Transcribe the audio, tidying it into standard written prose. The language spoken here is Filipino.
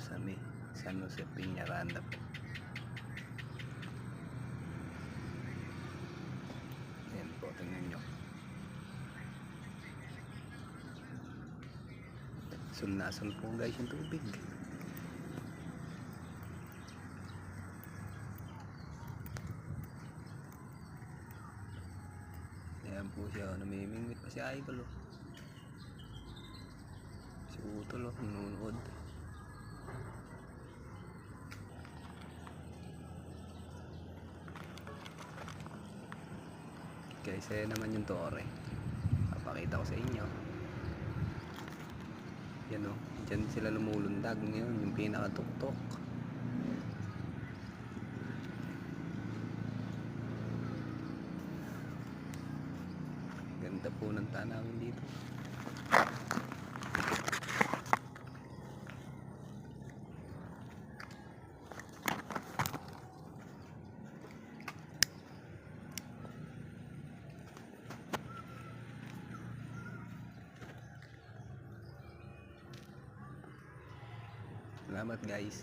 sa may San Jose Peñaranda po. Ayan po, tingnan nyo. Sul na sul po guys yung tubig. Ayan po siya, namimingwit pa si Idol oh. Si Utol oh, nanonood. Guys, ayan naman yung tore. Papakita ko sa inyo. Yan o, dyan sila lumulundag ngayon, yung pinakatuktok. Ganda po ng tanawin dito. Salamat guys.